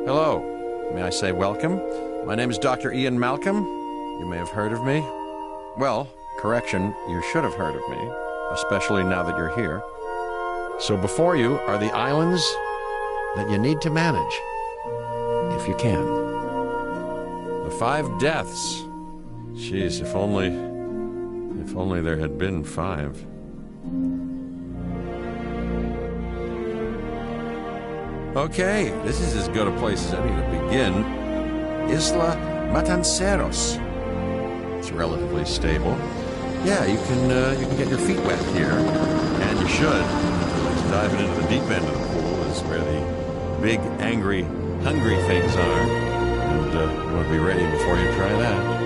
Hello. May I say welcome? My name is Dr. Ian Malcolm. You may have heard of me. Well, correction, you should have heard of me, especially now that you're here. So before you are the islands that you need to manage, if you can. The 5 deaths. Jeez, if only there had been 5. Okay, this is as good a place as any to begin. Isla Matanceros. It's relatively stable. Yeah, you can get your feet wet here, and you should. Diving into the deep end of the pool is where the big, angry, hungry things are, and you want to be ready before you try that.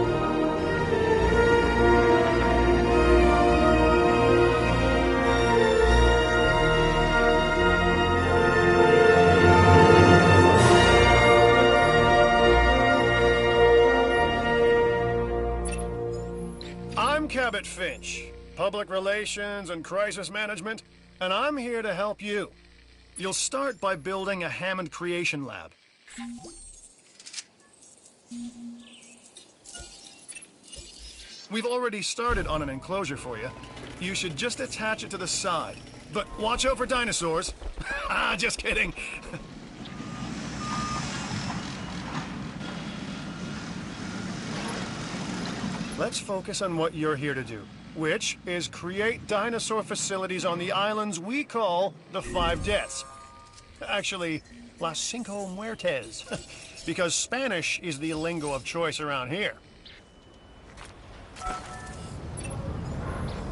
Cabot Finch, Public Relations and Crisis Management, and I'm here to help you. You'll start by building a Hammond Creation Lab. We've already started on an enclosure for you. You should just attach it to the side. But watch out for dinosaurs. Ah, just kidding. Let's focus on what you're here to do, which is create dinosaur facilities on the islands we call the 5 Deaths. Actually, Las Cinco Muertes, because Spanish is the lingo of choice around here.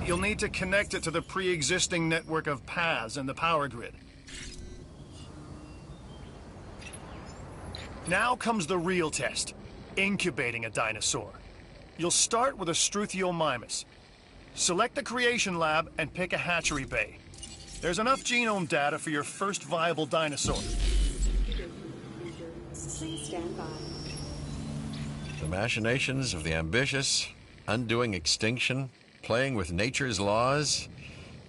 You'll need to connect it to the pre-existing network of paths in the power grid. Now comes the real test, incubating a dinosaur. You'll start with a Struthiomimus. Select the creation lab and pick a hatchery bay. There's enough genome data for your first viable dinosaur. Please stand by. The machinations of the ambitious, undoing extinction, playing with nature's laws.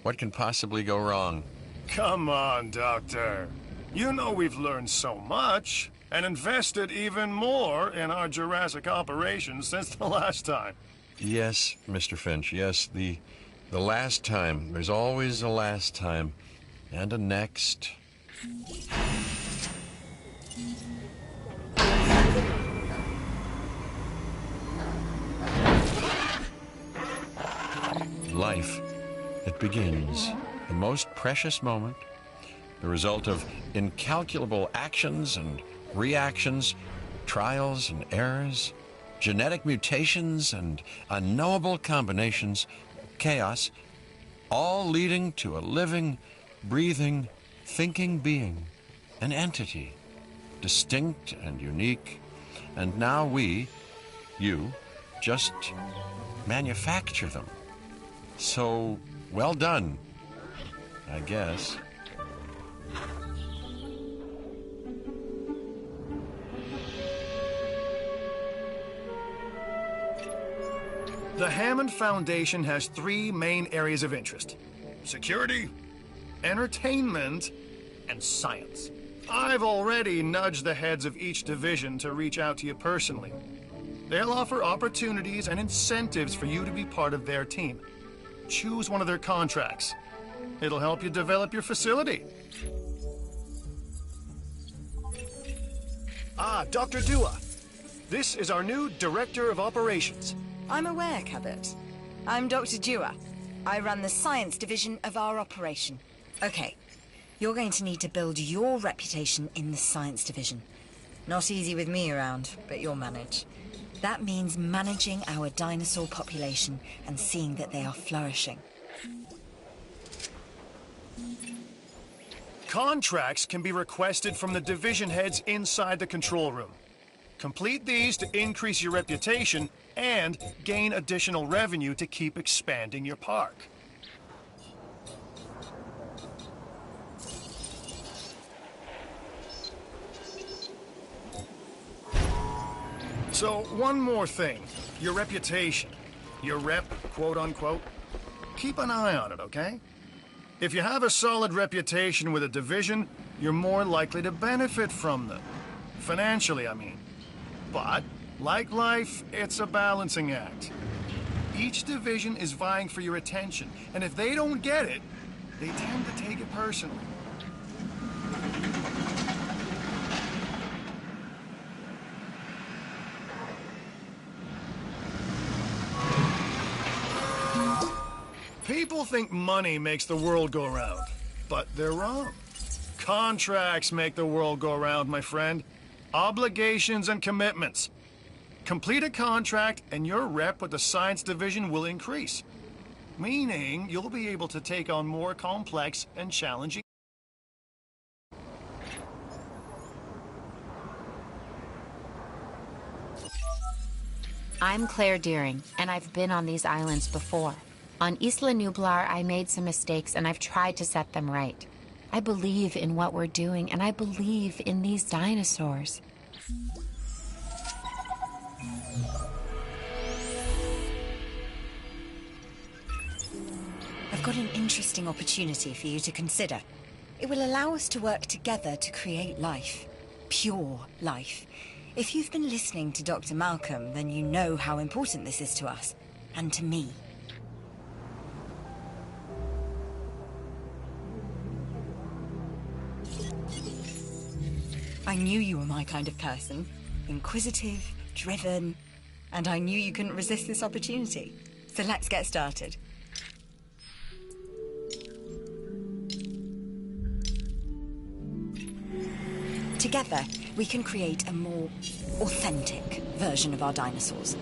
What can possibly go wrong? Come on, Doctor. You know we've learned so much. And invested even more in our Jurassic operations since the last time. Yes, Mr. Finch, yes, the last time. There's always a last time. And a next. Life, it begins. The most precious moment. The result of incalculable actions and reactions, trials and errors, genetic mutations and unknowable combinations, chaos, all leading to a living, breathing, thinking being, an entity, distinct and unique, and now we, you, just manufacture them. So, well done, I guess. The Hammond Foundation has 3 main areas of interest: security, entertainment, and science. I've already nudged the heads of each division to reach out to you personally. They'll offer opportunities and incentives for you to be part of their team. Choose one of their contracts. It'll help you develop your facility. Ah, Dr. Dua. This is our new Director of Operations. I'm aware, Cabot. I'm Dr. Dua. I run the science division of our operation. Okay, you're going to need to build your reputation in the science division. Not easy with me around, but you'll manage. That means managing our dinosaur population and seeing that they are flourishing. Contracts can be requested from the division heads inside the control room. Complete these to increase your reputation and gain additional revenue to keep expanding your park. So, one more thing. Your reputation. Your rep, quote unquote. Keep an eye on it, okay? If you have a solid reputation with a division, you're more likely to benefit from them. Financially, I mean. But, like life, it's a balancing act. Each division is vying for your attention, and if they don't get it, they tend to take it personally. People think money makes the world go round, but they're wrong. Contracts make the world go round, my friend. Obligations and commitments. Complete a contract and your rep with the science division will increase. Meaning you'll be able to take on more complex and challenging. I'm Claire Deering, and I've been on these islands before. On Isla Nublar, I made some mistakes, and I've tried to set them right. I believe in what we're doing, and I believe in these dinosaurs. I've got an interesting opportunity for you to consider. It will allow us to work together to create life. Pure life. If you've been listening to Dr. Malcolm, then you know how important this is to us. And to me. I knew you were my kind of person. Inquisitive, driven, and I knew you couldn't resist this opportunity. So let's get started. Together, we can create a more authentic version of our dinosaurs.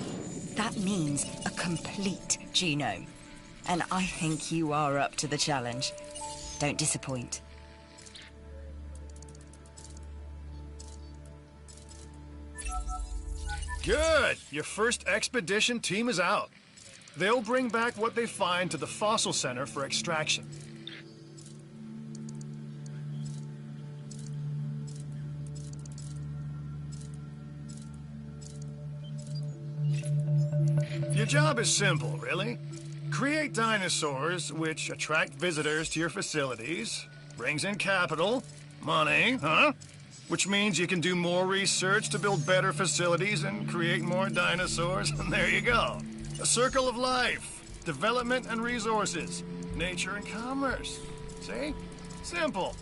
That means a complete genome. And I think you are up to the challenge. Don't disappoint. Good! Your first expedition team is out. They'll bring back what they find to the fossil center for extraction. Your job is simple, really. Create dinosaurs which attract visitors to your facilities, brings in capital, money, which means you can do more research to build better facilities and create more dinosaurs, and there you go. A circle of life, development and resources, nature and commerce. See? Simple.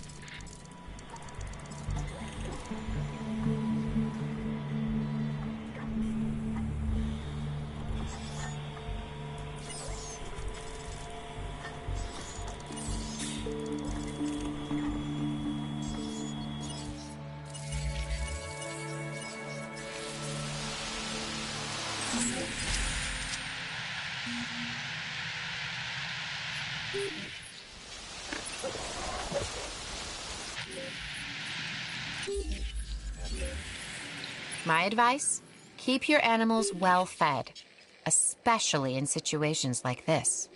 My advice? Keep your animals well fed, especially in situations like this.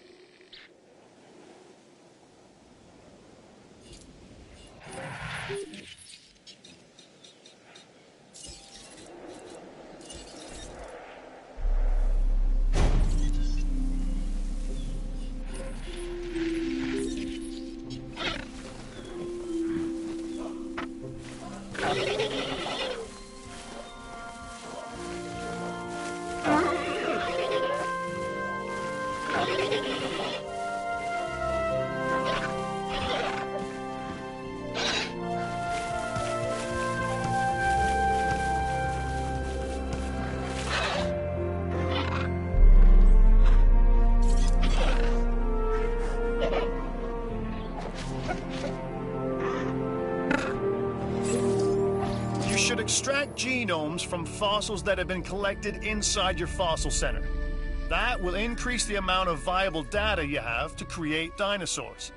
Extract genomes from fossils that have been collected inside your fossil center. That will increase the amount of viable data you have to create dinosaurs.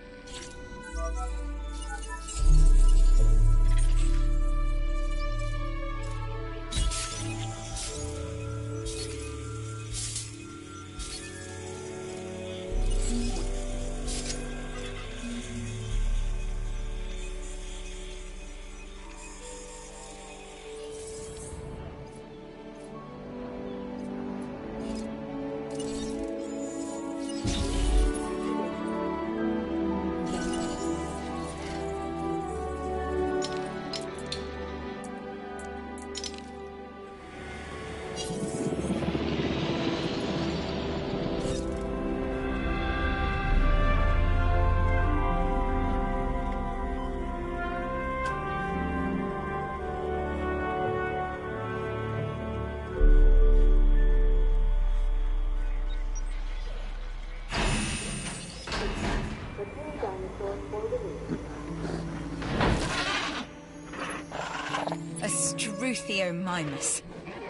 Theomimus.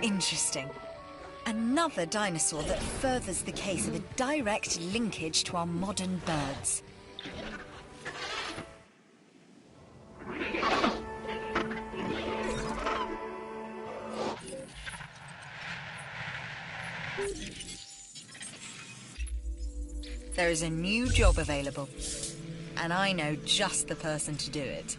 Interesting. Another dinosaur that furthers the case of a direct linkage to our modern birds. There is a new job available, and I know just the person to do it.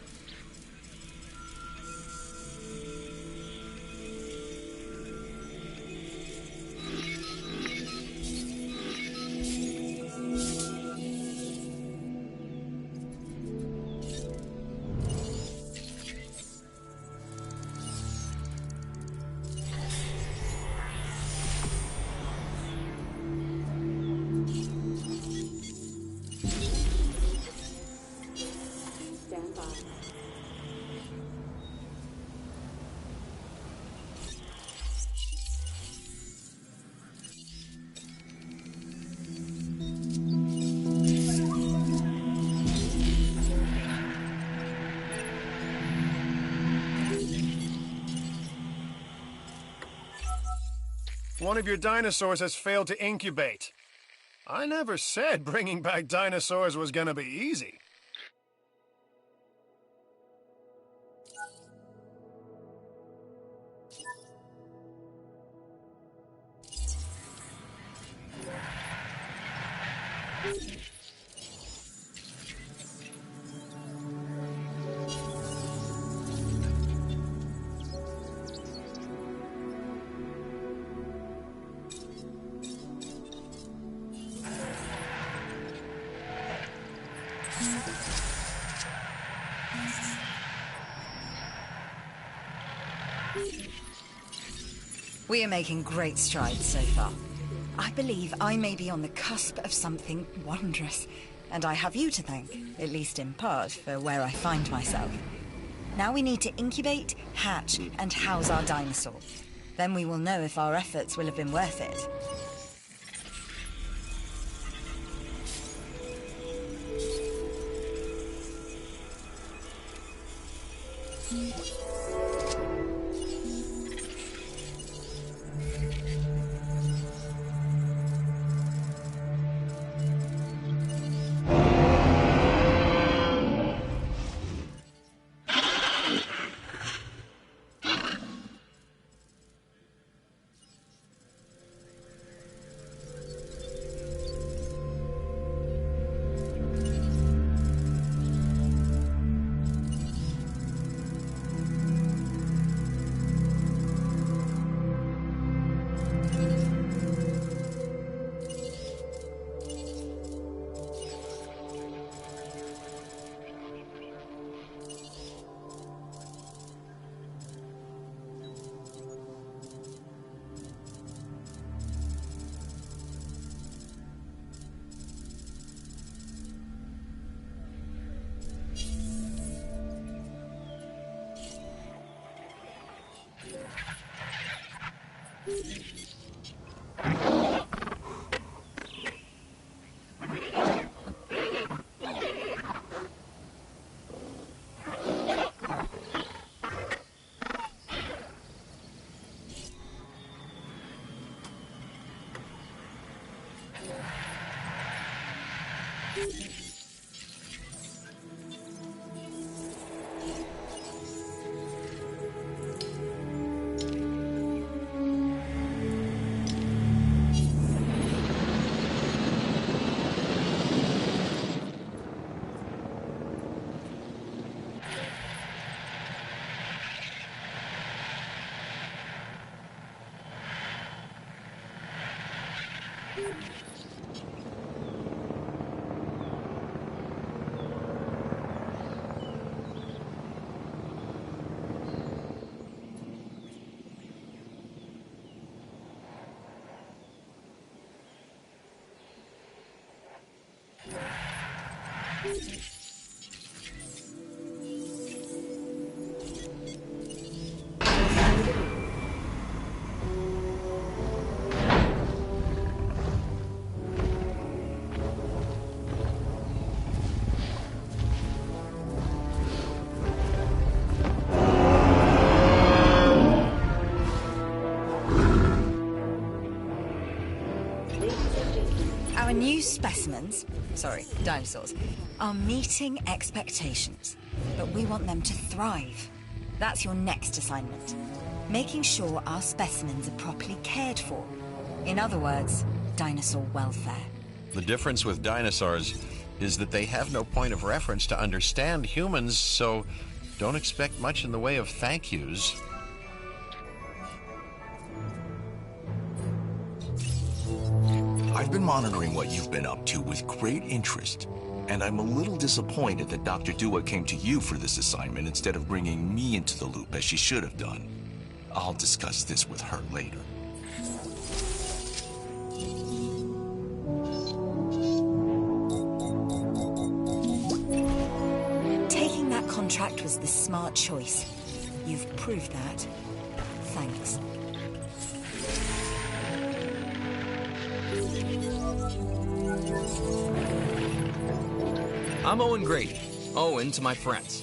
One of your dinosaurs has failed to incubate. I never said bringing back dinosaurs was gonna be easy. We are making great strides so far. I believe I may be on the cusp of something wondrous, and I have you to thank, at least in part, for where I find myself. Now we need to incubate, hatch, and house our dinosaur. Then we will know if our efforts will have been worth it. new specimens, sorry, dinosaurs, are meeting expectations. But we want them to thrive. That's your next assignment. Making sure our specimens are properly cared for. In other words, dinosaur welfare. The difference with dinosaurs is that they have no point of reference to understand humans, so don't expect much in the way of thank yous. I've been monitoring what you've been up to with great interest, and I'm a little disappointed that Dr. Dua came to you for this assignment instead of bringing me into the loop as she should have done. I'll discuss this with her later. Taking that contract was the smart choice. You've proved that. Thanks. I'm Owen Grady, Owen to my friends.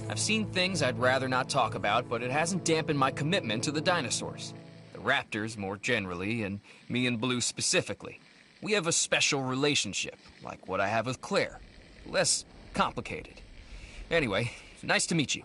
I've seen things I'd rather not talk about, but it hasn't dampened my commitment to the dinosaurs. The raptors more generally, and me and Blue specifically. We have a special relationship, like what I have with Claire. Less complicated. Anyway, nice to meet you.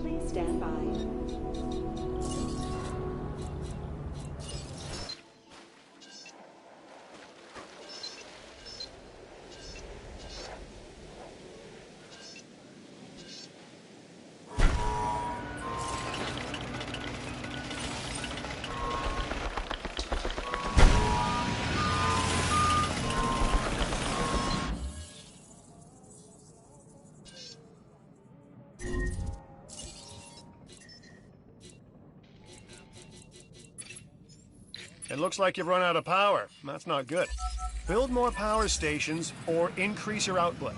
Please stand by. It looks like you've run out of power. That's not good. Build more power stations or increase your output.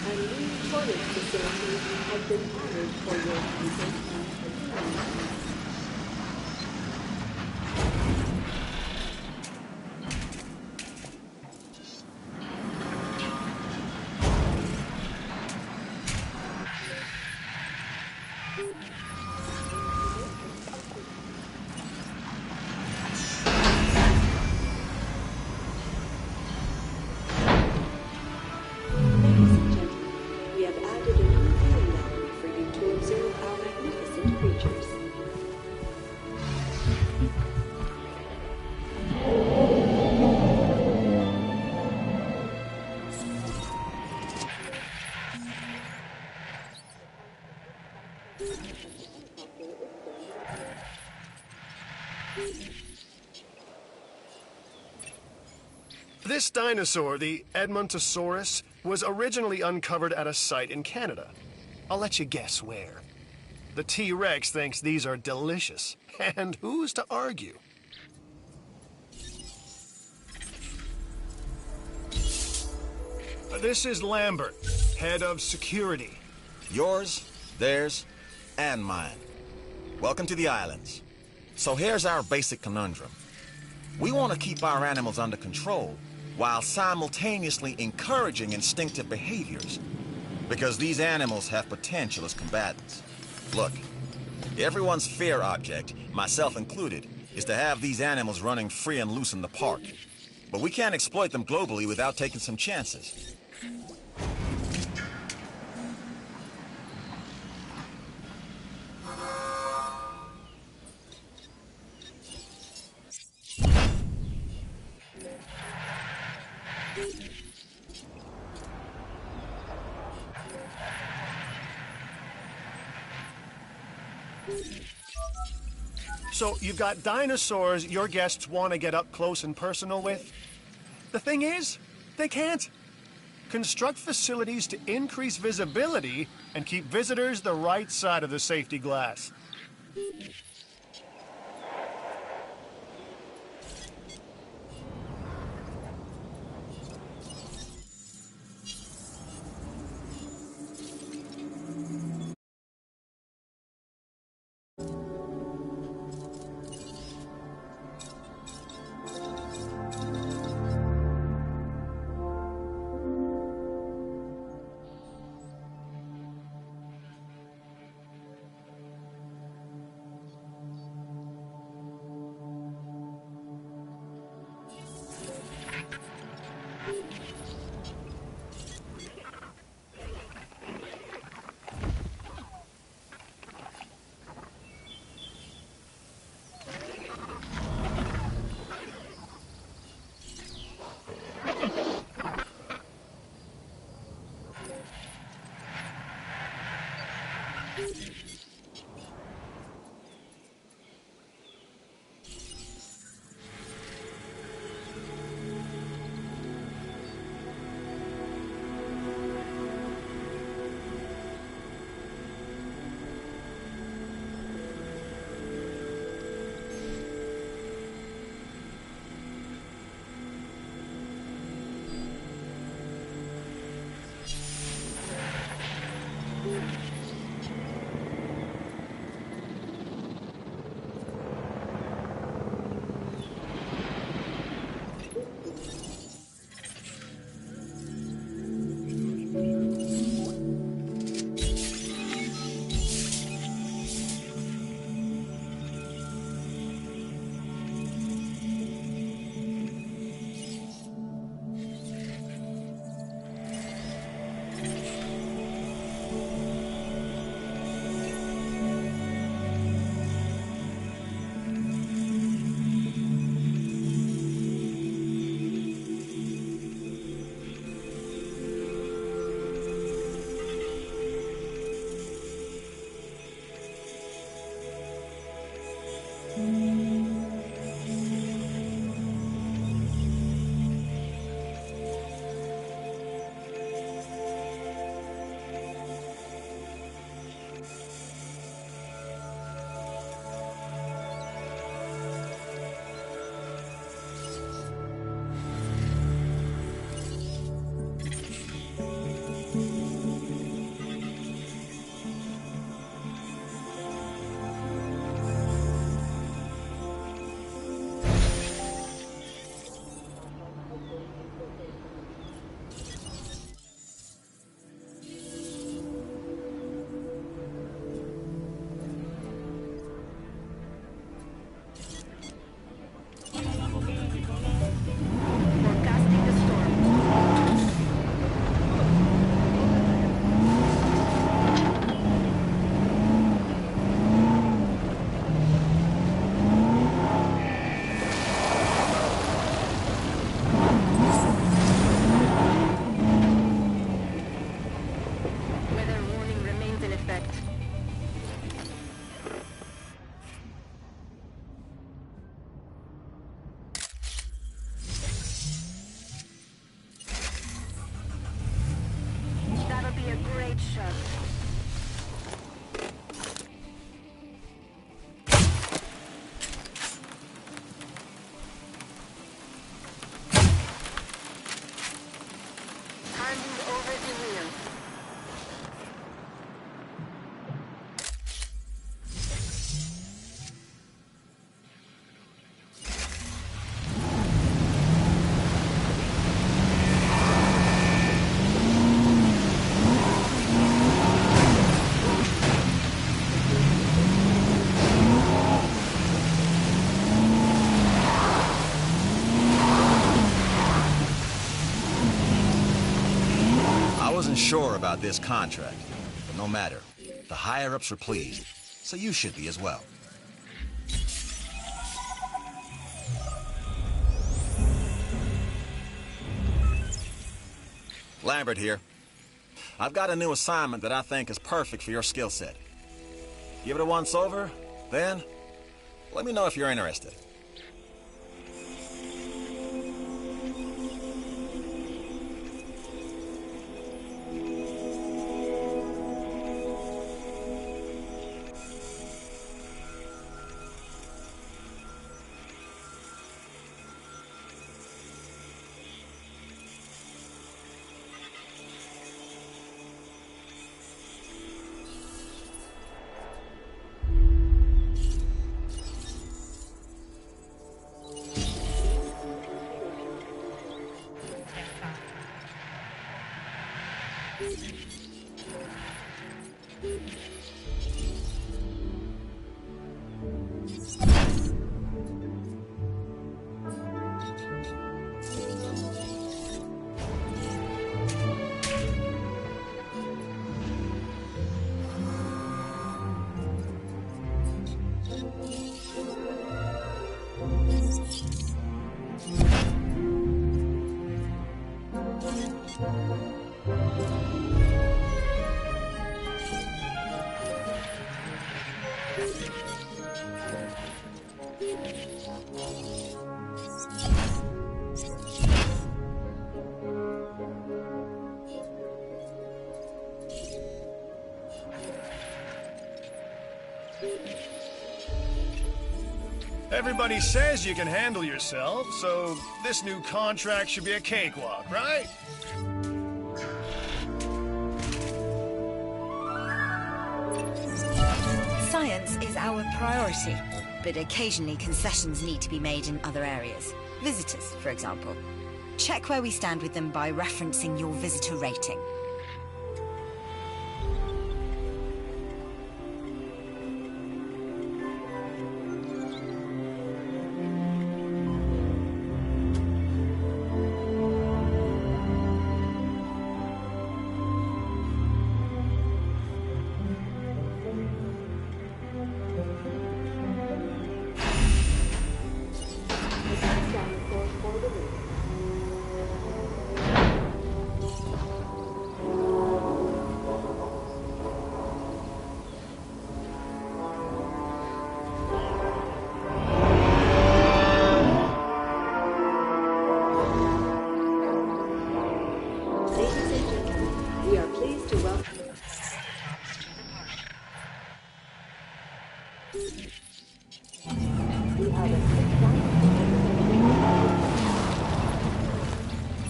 A new storage facility has been added for your comfort and convenience. Ladies and gentlemen, we have added a new viewing gallery for you to observe our magnificent creatures. This dinosaur, the Edmontosaurus, was originally uncovered at a site in Canada. I'll let you guess where. The T-Rex thinks these are delicious, and who's to argue? This is Lambert, head of security. Yours, theirs, and mine. Welcome to the islands. So here's our basic conundrum. We want to keep our animals under control while simultaneously encouraging instinctive behaviors, because these animals have potential as combatants. Look, everyone's fear object, myself included, is to have these animals running free and loose in the park. But we can't exploit them globally without taking some chances. So you've got dinosaurs your guests want to get up close and personal with? The thing is, they can't. Construct facilities to increase visibility and keep visitors the right side of the safety glass. about this contract. But no matter, the higher-ups are pleased, so you should be as well. Lambert here. I've got a new assignment that I think is perfect for your skill set. Give it a once-over, then let me know if you're interested. Everybody says you can handle yourself, so this new contract should be a cakewalk, right? Science is our priority, but occasionally concessions need to be made in other areas. Visitors, for example. Check where we stand with them by referencing your visitor rating.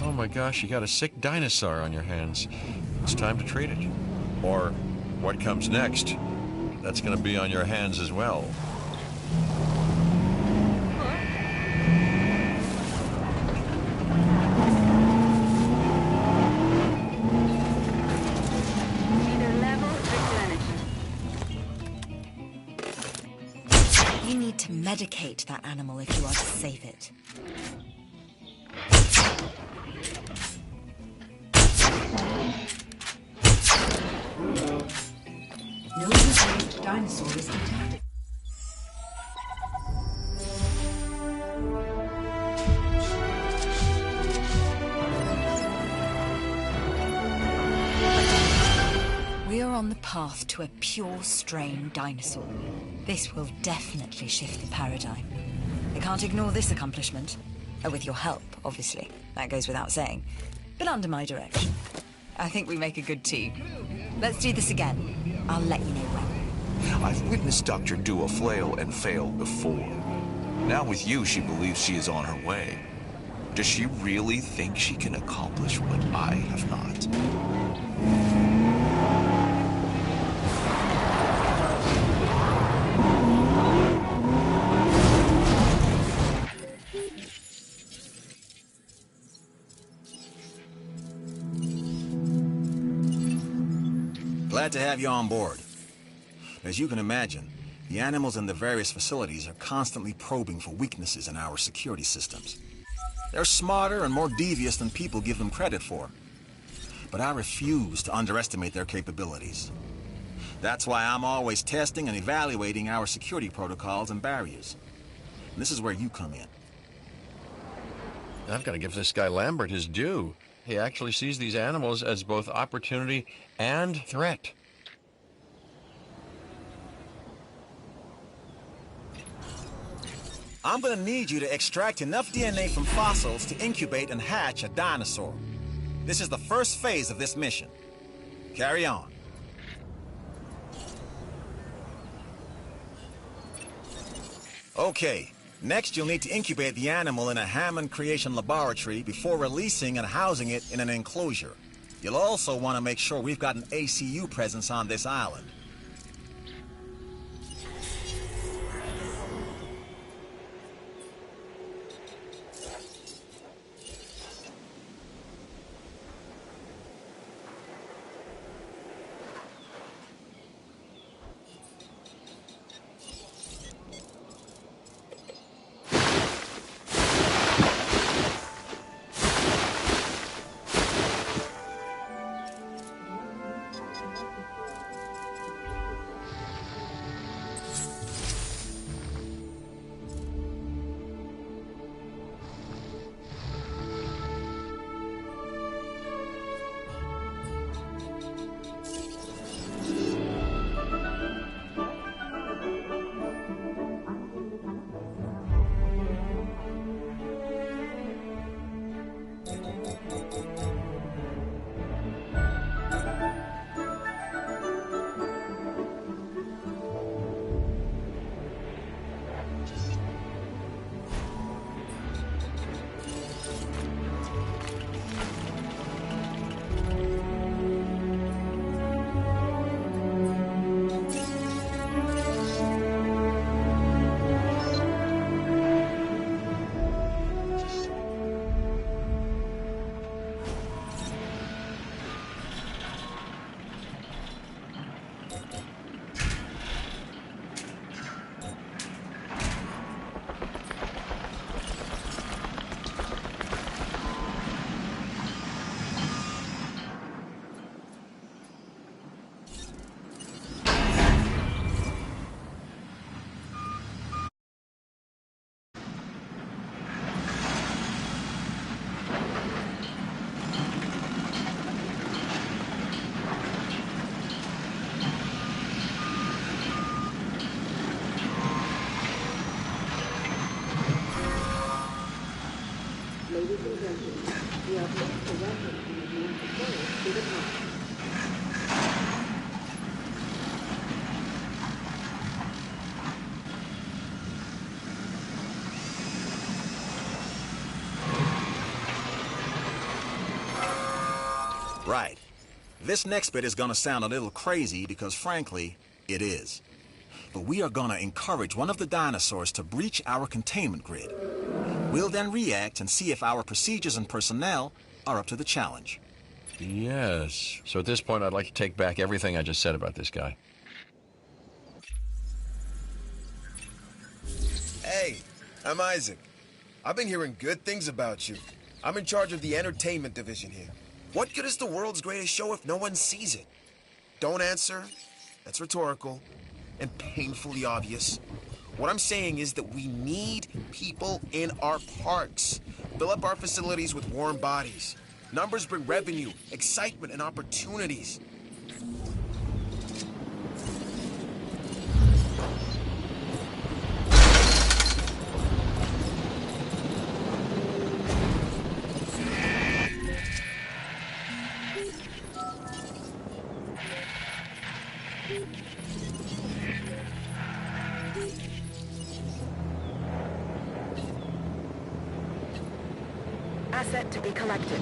Oh my gosh, you got a sick dinosaur on your hands. It's time to treat it. Or what comes next? That's gonna be on your hands as well. You need to medicate that animal if you are to save it. No diseased dinosaur is detected. We are on the path to a pure strain dinosaur. This will definitely shift the paradigm. I can't ignore this accomplishment. With your help, obviously. That goes without saying. But under my direction. I think we make a good team. Let's do this again. I'll let you know when. I've witnessed Dr. Dua flail and fail before. Now with you, she believes she is on her way. Does she really think she can accomplish what I have not? Glad to have you on board. As you can imagine, the animals in the various facilities are constantly probing for weaknesses in our security systems. They're smarter and more devious than people give them credit for. but I refuse to underestimate their capabilities. That's why I'm always testing and evaluating our security protocols and barriers. And this is where you come in. I've got to give this guy Lambert his due. He actually sees these animals as both opportunity and threat. I'm gonna need you to extract enough DNA from fossils to incubate and hatch a dinosaur. This is the first phase of this mission. Carry on. Okay, next you'll need to incubate the animal in a Hammond Creation Laboratory before releasing and housing it in an enclosure. You'll also want to make sure we've got an ACU presence on this island. Ladies and gentlemen, we are pleased to welcome the Atlantic Forest to the park. Right. This next bit is gonna sound a little crazy because, frankly, it is. But we are gonna encourage one of the dinosaurs to breach our containment grid. We'll then react and see if our procedures and personnel are up to the challenge. Yes. So at this point, I'd like to take back everything I just said about this guy. Hey, I'm Isaac. I've been hearing good things about you. I'm in charge of the entertainment division here. What good is the world's greatest show if no one sees it? Don't answer. That's rhetorical and painfully obvious. What I'm saying is that we need people in our parks. Fill up our facilities with warm bodies. Numbers bring revenue, excitement, and opportunities. Asset to be collected.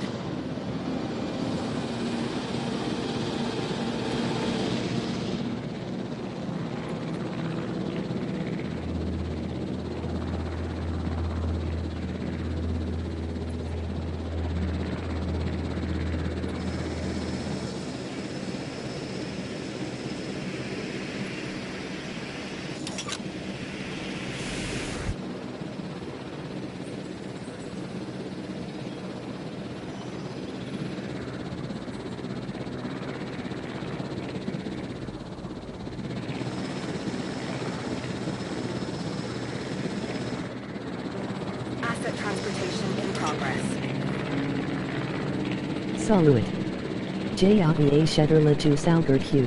Transportation in progress. Salut. J'avais cheddar le juice Albert Hugh.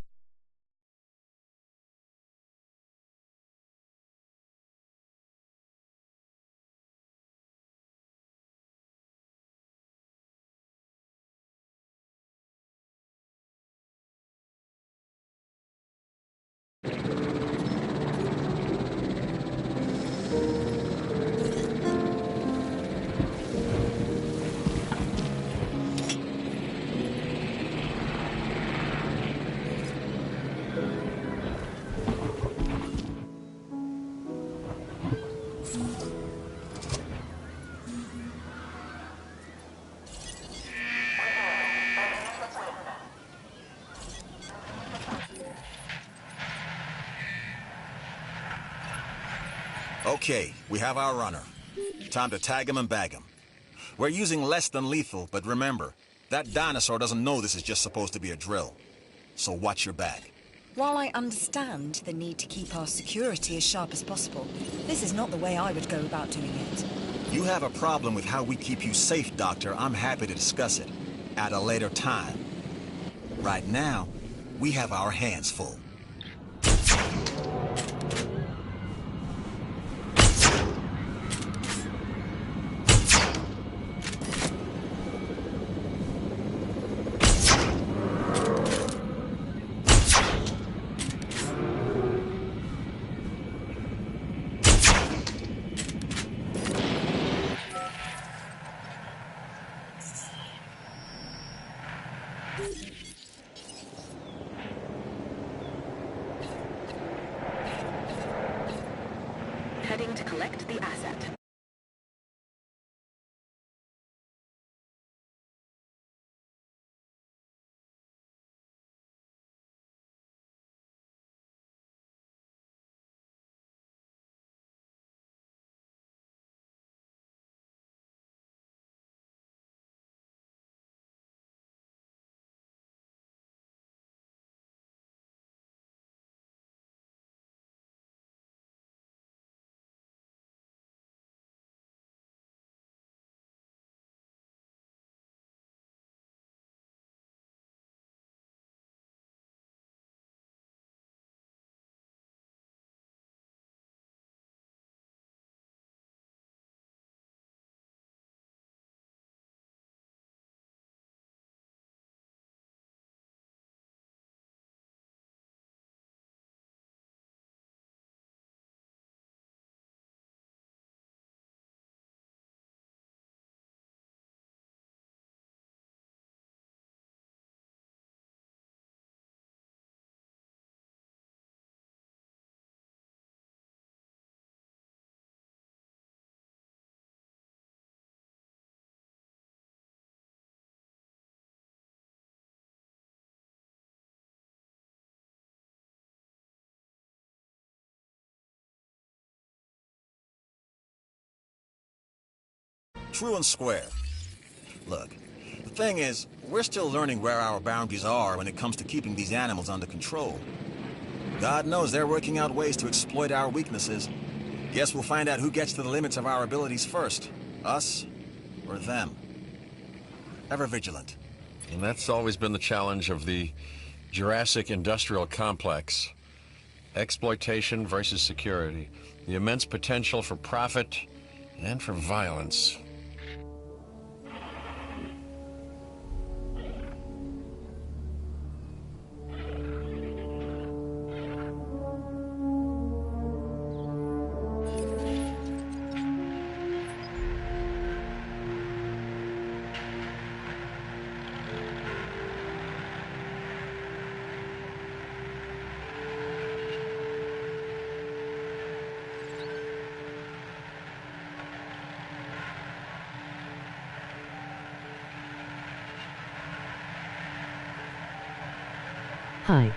Okay, we have our runner. Time to tag him and bag him. We're using less than lethal, but remember, that dinosaur doesn't know this is just supposed to be a drill. So watch your back. While I understand the need to keep our security as sharp as possible, this is not the way I would go about doing it. You have a problem with how we keep you safe, Doctor. I'm happy to discuss it at a later time. Right now, we have our hands full. Heading to collect the asset. True and square. Look, the thing is, we're still learning where our boundaries are when it comes to keeping these animals under control. God knows they're working out ways to exploit our weaknesses. Guess we'll find out who gets to the limits of our abilities first. Us or them. Ever vigilant. And that's always been the challenge of the Jurassic industrial complex. Exploitation versus security. The immense potential for profit and for violence. Hi.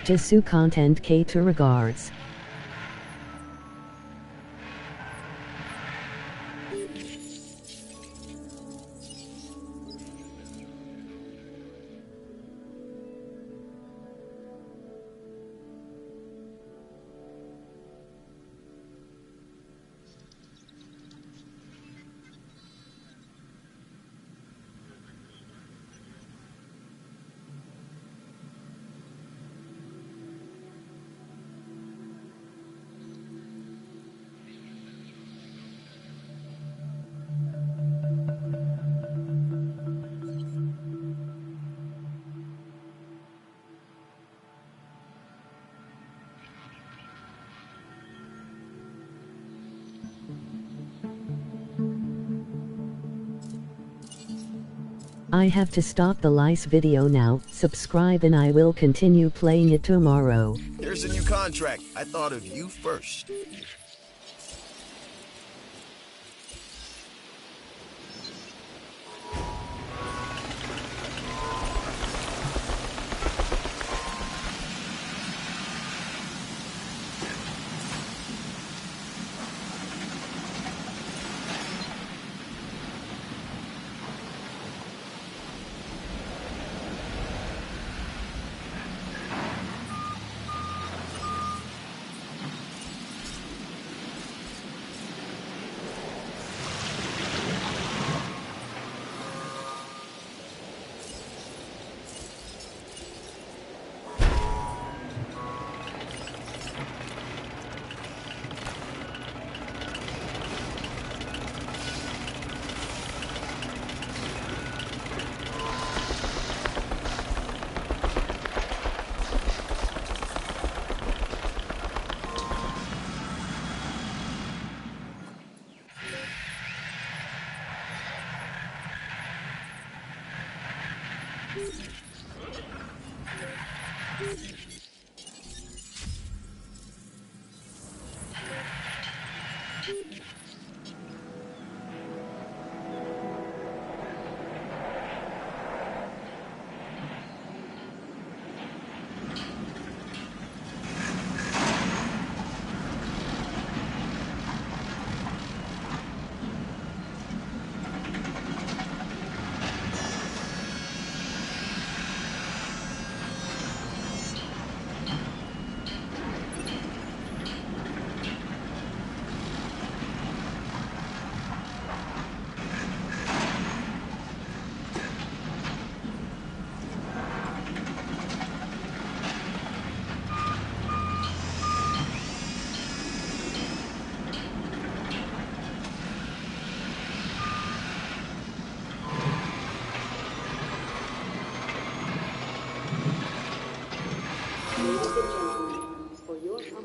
Jesu content K to regards. I have to stop the lice video now. Subscribe and I will continue playing it tomorrow. Here's a new contract. I thought of you first.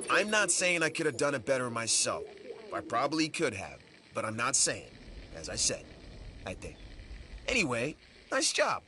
I'm not saying I could have done it better myself. I probably could have, but I'm not saying. As I said, I think. Anyway, nice job.